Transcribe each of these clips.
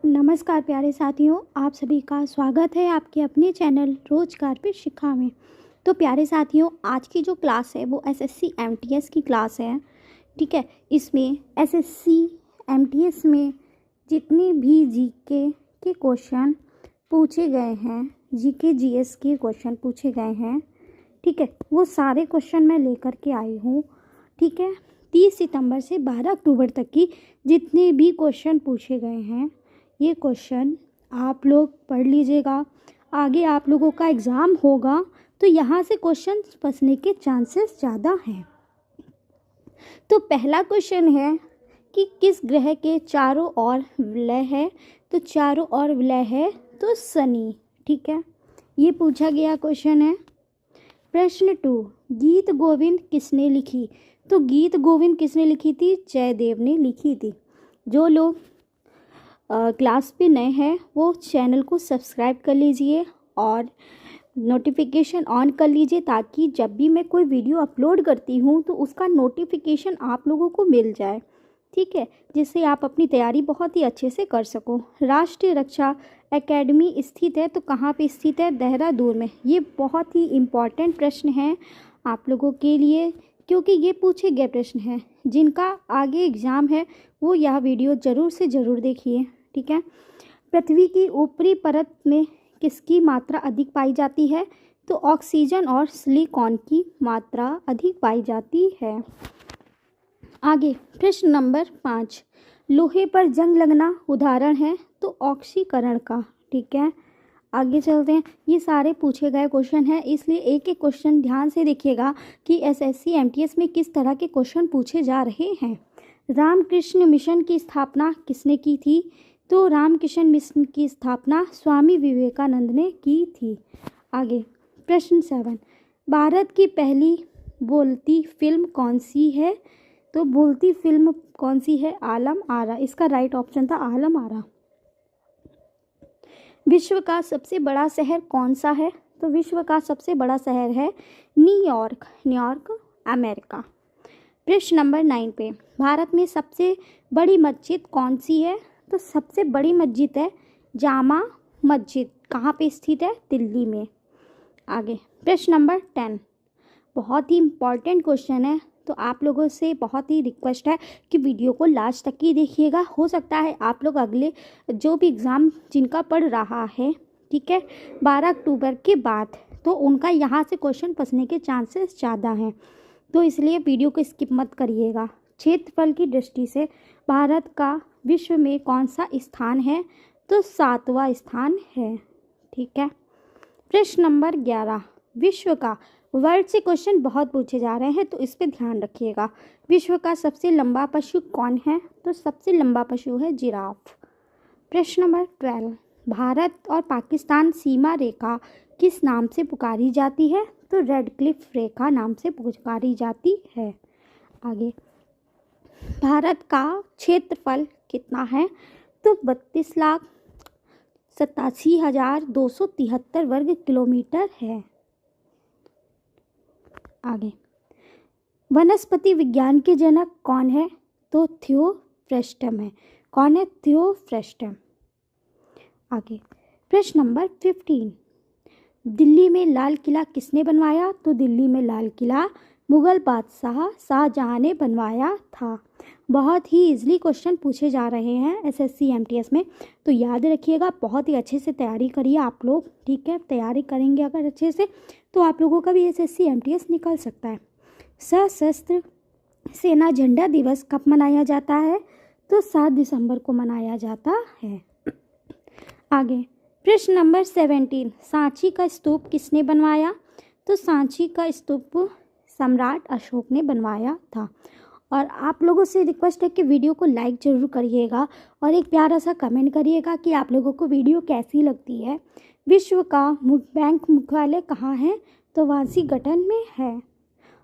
नमस्कार प्यारे साथियों, आप सभी का स्वागत है आपके अपने चैनल रोजगार पे शिक्षा में। तो प्यारे साथियों, आज की जो क्लास है वो एसएससी एमटीएस की क्लास है। ठीक है, इसमें एसएससी एमटीएस में जितने भी जीके के क्वेश्चन पूछे गए हैं, जीके जीएस के क्वेश्चन पूछे गए हैं, ठीक है, वो सारे क्वेश्चन मैं लेकर के आई हूँ। ठीक है, 30 सितंबर से 12 अक्टूबर तक की जितने भी क्वेश्चन पूछे गए हैं, ये क्वेश्चन आप लोग पढ़ लीजिएगा। आगे आप लोगों का एग्ज़ाम होगा तो यहाँ से क्वेश्चन फंसने के चांसेस ज़्यादा हैं। तो पहला क्वेश्चन है कि किस ग्रह के चारों ओर विलय है? तो चारों ओर विलय है तो शनि। ठीक है, ये पूछा गया क्वेश्चन है। प्रश्न 2, गीत गोविंद किसने लिखी? तो गीत गोविंद किसने लिखी थी? जयदेव ने लिखी थी। जो लोग क्लास पे नए हैं वो चैनल को सब्सक्राइब कर लीजिए और नोटिफिकेशन ऑन कर लीजिए, ताकि जब भी मैं कोई वीडियो अपलोड करती हूँ तो उसका नोटिफिकेशन आप लोगों को मिल जाए। ठीक है, जिससे आप अपनी तैयारी बहुत ही अच्छे से कर सको। राष्ट्रीय रक्षा एकेडमी स्थित है तो कहाँ पे स्थित है? देहरादून में। ये बहुत ही इम्पॉर्टेंट प्रश्न है आप लोगों के लिए, क्योंकि ये पूछे गए प्रश्न हैं। जिनका आगे एग्ज़ाम है वो यह वीडियो ज़रूर से ज़रूर देखिए। ठीक है, पृथ्वी की ऊपरी परत में किसकी मात्रा अधिक पाई जाती है? तो ऑक्सीजन और सिलिकॉन की मात्रा अधिक पाई जाती है। आगे प्रश्न नंबर 5, लोहे पर जंग लगना उदाहरण है? तो ऑक्सीकरण का। ठीक है, आगे चलते हैं। ये सारे पूछे गए क्वेश्चन हैं, इसलिए एक एक क्वेश्चन ध्यान से देखिएगा कि एसएससी एमटीएस में किस तरह के क्वेश्चन पूछे जा रहे हैं। रामकृष्ण मिशन की स्थापना किसने की थी? तो रामकृष्ण मिशन की स्थापना स्वामी विवेकानंद ने की थी। आगे प्रश्न 7, भारत की पहली बोलती फिल्म कौन सी है? तो बोलती फिल्म कौन सी है? आलम आरा। इसका राइट ऑप्शन था आलम आरा। विश्व का सबसे बड़ा शहर कौन सा है? तो विश्व का सबसे बड़ा शहर है न्यूयॉर्क। New York America. प्रश्न नंबर 9 पे, भारत में सबसे बड़ी मस्जिद कौन सी है? तो सबसे बड़ी मस्जिद है जामा मस्जिद। कहाँ पे स्थित है? दिल्ली में। आगे प्रश्न नंबर 10, बहुत ही इम्पॉर्टेंट क्वेश्चन है, तो आप लोगों से बहुत ही रिक्वेस्ट है कि वीडियो को लास्ट तक ही देखिएगा। हो सकता है आप लोग अगले जो भी एग्ज़ाम जिनका पढ़ रहा है, ठीक है, 12 अक्टूबर के बाद, तो उनका यहाँ से क्वेश्चन फंसने के चांसेस ज़्यादा हैं, तो इसलिए वीडियो को स्किप मत करिएगा। क्षेत्रफल की दृष्टि से भारत का विश्व में कौन सा स्थान है? तो 7वां स्थान है। ठीक है, प्रश्न नंबर 11, विश्व का वर्ड से क्वेश्चन बहुत पूछे जा रहे हैं, तो इस पे ध्यान रखिएगा। विश्व का सबसे लंबा पशु कौन है? तो सबसे लंबा पशु है जिराफ। प्रश्न नंबर 12, भारत और पाकिस्तान सीमा रेखा किस नाम से पुकारी जाती है? तो रेड क्लिफ रेखा नाम से पुकारी जाती है। आगे, भारत का क्षेत्रफल कितना है? तो 32,87,273 वर्ग किलोमीटर है। आगे, वनस्पति विज्ञान के जनक कौन है? तो थियोफ्रेस्टम है। कौन है? थियोफ्रेस्टम। आगे प्रश्न नंबर 15, दिल्ली में लाल किला किसने बनवाया? तो दिल्ली में लाल किला मुगल बादशाह शाहजहां ने बनवाया था। बहुत ही इजीली क्वेश्चन पूछे जा रहे हैं एसएससी एमटीएस में, तो याद रखिएगा, बहुत ही अच्छे से तैयारी करिए आप लोग। ठीक है, तैयारी करेंगे अगर अच्छे से तो आप लोगों का भी एसएससी एमटीएस निकल सकता है। सशस्त्र सेना झंडा दिवस कब मनाया जाता है? तो 7 दिसंबर को मनाया जाता है। आगे प्रश्न नंबर 17, सांची का स्तूप किसने बनवाया? तो सांची का स्तूप सम्राट अशोक ने बनवाया था। और आप लोगों से रिक्वेस्ट है कि वीडियो को लाइक ज़रूर करिएगा और एक प्यारा सा कमेंट करिएगा कि आप लोगों को वीडियो कैसी लगती है। विश्व का बैंक मुख्यालय कहाँ है? तो वाशिंगटन में है।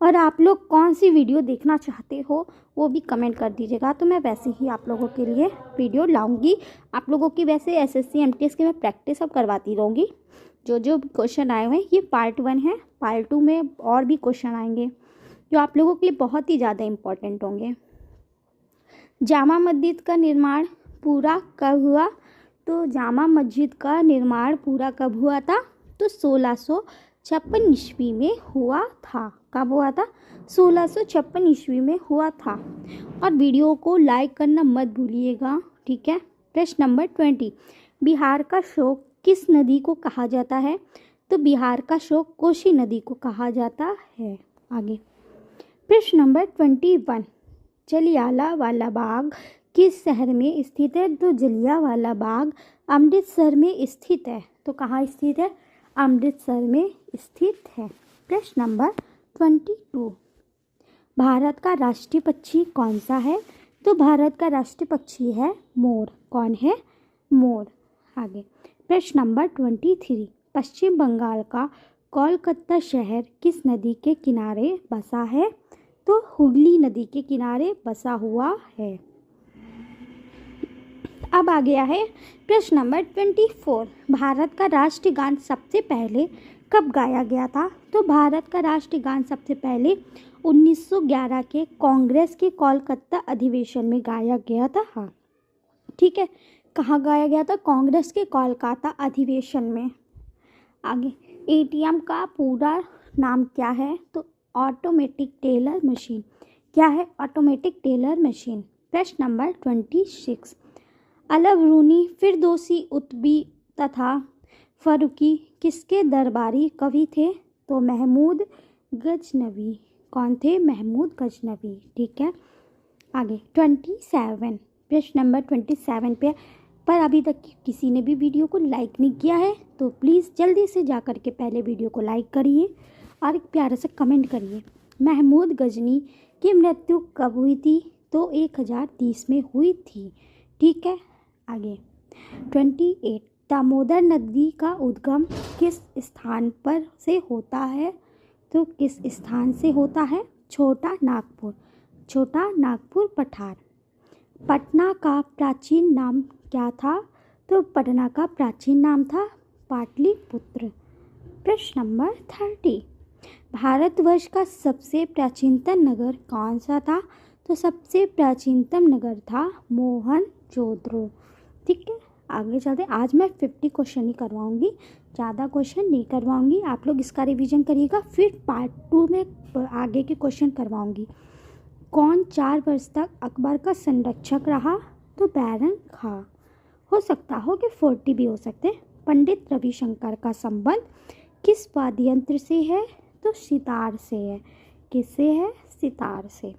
और आप लोग कौन सी वीडियो देखना चाहते हो वो भी कमेंट कर दीजिएगा, तो मैं वैसे ही आप लोगों के लिए वीडियो लाऊंगी। आप लोगों की वैसे एसएससी एमटीएस की मैं प्रैक्टिस अब करवाती रहूँगी। जो जो क्वेश्चन आए हुए हैं ये पार्ट 1 है, पार्ट 2 में और भी क्वेश्चन आएंगे जो आप लोगों के लिए बहुत ही ज़्यादा इम्पोर्टेंट होंगे। जामा मस्जिद का निर्माण पूरा कब हुआ? तो जामा मस्जिद का निर्माण पूरा कब हुआ था? तो 1656 ईस्वी में हुआ था। कब हुआ था? 1656 ईस्वी में हुआ था। और वीडियो को लाइक करना मत भूलिएगा, ठीक है। प्रश्न नंबर 20, बिहार का शोक किस नदी को कहा जाता है? तो बिहार का शोक कोसी नदी को कहा जाता है। आगे प्रश्न नंबर 21, जलियांवाला बाग किस शहर में स्थित है? तो जलियांवाला बाग अमृतसर में स्थित है। तो कहाँ स्थित है? अमृतसर में स्थित है। प्रश्न नंबर 22, भारत का राष्ट्रीय पक्षी कौन सा है? तो भारत का राष्ट्रीय पक्षी है मोर। कौन है? मोर। आगे प्रश्न नंबर 23, पश्चिम बंगाल का कोलकाता शहर किस नदी के किनारे बसा है? तो हुगली नदी के किनारे बसा हुआ है। अब आ गया है प्रश्न नंबर 24, भारत का राष्ट्रीय गान सबसे पहले कब गाया गया था? तो भारत का राष्ट्रीय गान सबसे पहले 1911 के कांग्रेस के कोलकाता अधिवेशन में गाया गया था। हाँ, ठीक है। कहाँ गाया गया था? कांग्रेस के कोलकाता अधिवेशन में। आगे एटीएम का पूरा नाम क्या है? तो ऑटोमेटिक टेलर मशीन। क्या है? Automatic teller machine. प्रश्न नंबर 26, अल-बरूनी, फिरदौसी, उत्बी तथा फरूकी किसके दरबारी कवि थे? तो महमूद गजनवी। कौन थे? महमूद गजनवी। ठीक है। आगे 27, प्रश्न नंबर 27 पर अभी तक किसी ने भी वीडियो को लाइक नहीं किया है तो प्लीज़ जल्दी से जा कर के पहले वीडियो को लाइक करिए और एक प्यारा सा कमेंट करिए। महमूद गजनी की मृत्यु कब हुई थी? तो 1030 में हुई थी। ठीक है। आगे 28, दामोदर नदी का उद्गम किस स्थान पर से होता है? तो किस स्थान से होता है? छोटा नागपुर। छोटा नागपुर पठार। पटना का प्राचीन नाम क्या था? तो पटना का प्राचीन नाम था पाटलिपुत्र। प्रश्न नंबर 30, भारतवर्ष का सबसे प्राचीनतम नगर कौन सा था? तो सबसे प्राचीनतम नगर था मोहनजोदड़ो। ठीक है। आगे चलते, आज मैं 50 क्वेश्चन ही करवाऊंगी, ज़्यादा क्वेश्चन नहीं करवाऊंगी। आप लोग इसका रिवीजन करिएगा, फिर पार्ट 2 में आगे के क्वेश्चन करवाऊंगी। कौन 4 वर्ष तक अकबर का संरक्षक रहा? तो बैरन खां। हो सकता हो कि 40 भी हो सकते। पंडित रविशंकर का संबंध किस वाद्य यंत्र से है? तो सितार से है। किससे है? सितार से।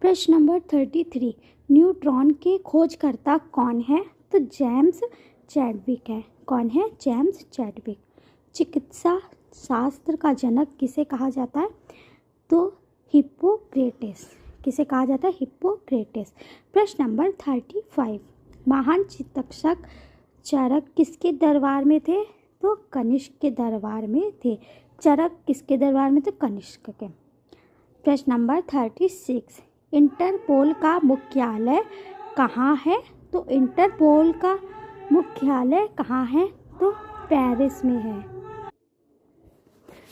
प्रश्न नंबर 33, न्यूट्रॉन के खोजकर्ता कौन है? तो जेम्स चैडविक है। कौन है? James Chadwick. चिकित्सा शास्त्र का जनक किसे कहा जाता है? तो हिप्पोक्रेटिस। किसे कहा जाता है? हिप्पोक्रेटिस। प्रश्न नंबर 35, महान चिकित्सक चरक किसके दरबार में थे? तो कनिष्क के दरबार में थे। चरक किसके दरबार में थे? कनिष्क के। प्रश्न नंबर 36, इंटरपोल का मुख्यालय कहाँ है? तो इंटरपोल का मुख्यालय कहाँ है? तो पेरिस में है।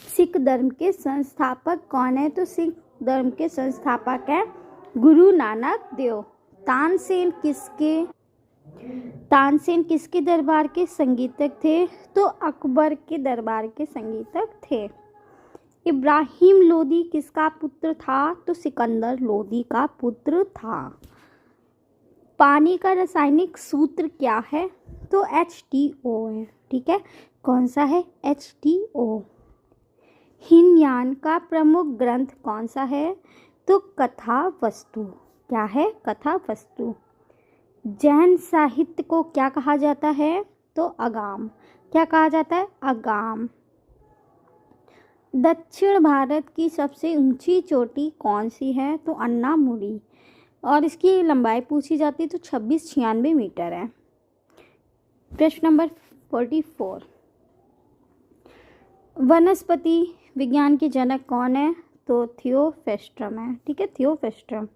सिख धर्म के संस्थापक कौन है? तो सिख धर्म के संस्थापक है गुरु नानक देव। तानसेन किसके दरबार के संगीतक थे? तो अकबर के दरबार के संगीतक थे। इब्राहिम लोदी किसका पुत्र था? तो सिकंदर लोदी का पुत्र था। पानी का रासायनिक सूत्र क्या है? तो H2O है। ठीक है। कौन सा है? H2O। हीनयान का प्रमुख ग्रंथ कौन सा है? तो कथा वस्तु। क्या है? कथा वस्तु। जैन साहित्य को क्या कहा जाता है? तो अगाम। क्या कहा जाता है? अगाम। दक्षिण भारत की सबसे ऊंची चोटी कौन सी है? तो अन्नामुडी। और इसकी लंबाई पूछी जाती है तो 2696 मीटर है। प्रश्न नंबर 44, वनस्पति विज्ञान के जनक कौन है? तो थियोफेस्ट्रम है। ठीक है, थियोफेस्ट्रम।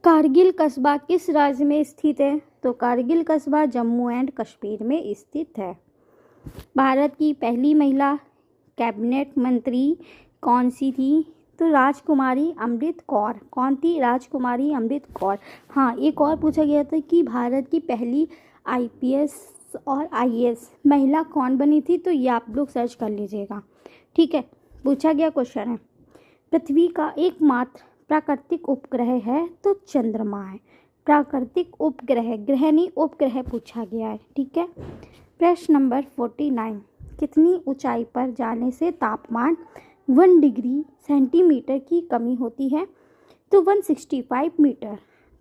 कारगिल कस्बा किस राज्य में स्थित है? तो कारगिल कस्बा जम्मू एंड कश्मीर में स्थित है। भारत की पहली महिला कैबिनेट मंत्री कौन सी थी? तो राजकुमारी अमृत कौर। कौन थी? राजकुमारी अमृत कौर। हाँ, एक और पूछा गया था कि भारत की पहली आईपीएस और आईएएस महिला कौन बनी थी, तो ये आप लोग सर्च कर लीजिएगा। ठीक है, पूछा गया क्वेश्चन है पृथ्वी का एकमात्र प्राकृतिक उपग्रह है, तो चंद्रमा है। प्राकृतिक उपग्रह, ग्रह नहीं उपग्रह पूछा गया है। ठीक है, प्रश्न नंबर 49, कितनी ऊंचाई पर जाने से तापमान 1 डिग्री सेंटीमीटर की कमी होती है, तो 165 मीटर।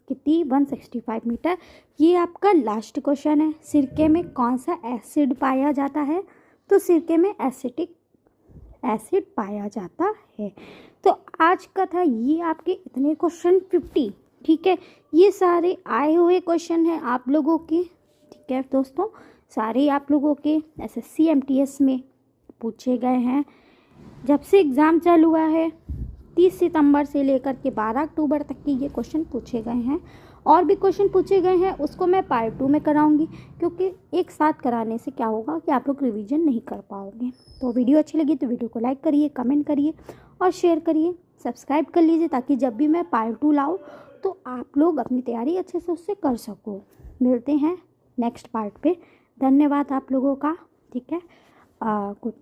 कितनी? 165 मीटर। ये आपका लास्ट क्वेश्चन है। सिरके में कौन सा एसिड पाया जाता है, तो सिरके में एसिटिक एसिड पाया जाता है। तो आज का था ये आपके इतने क्वेश्चन 50। ठीक है, ये सारे आए हुए क्वेश्चन हैं आप लोगों के। ठीक है दोस्तों, सारे आप लोगों के एसएससी एमटीएस में पूछे गए हैं। जब से एग्ज़ाम चालू हुआ है 30 सितंबर से लेकर के 12 अक्टूबर तक के ये क्वेश्चन पूछे गए हैं। और भी क्वेश्चन पूछे गए हैं, उसको मैं पार्ट 2 में कराऊंगी, क्योंकि एक साथ कराने से क्या होगा कि आप लोग रिवीजन नहीं कर पाओगे। तो वीडियो अच्छी लगी तो वीडियो को लाइक करिए, कमेंट करिए और शेयर करिए, सब्सक्राइब कर लीजिए, ताकि जब भी मैं पार्ट 2 लाऊँ तो आप लोग अपनी तैयारी अच्छे से उससे कर सको। मिलते हैं नेक्स्ट पार्ट पे। धन्यवाद आप लोगों का। ठीक है, गुड।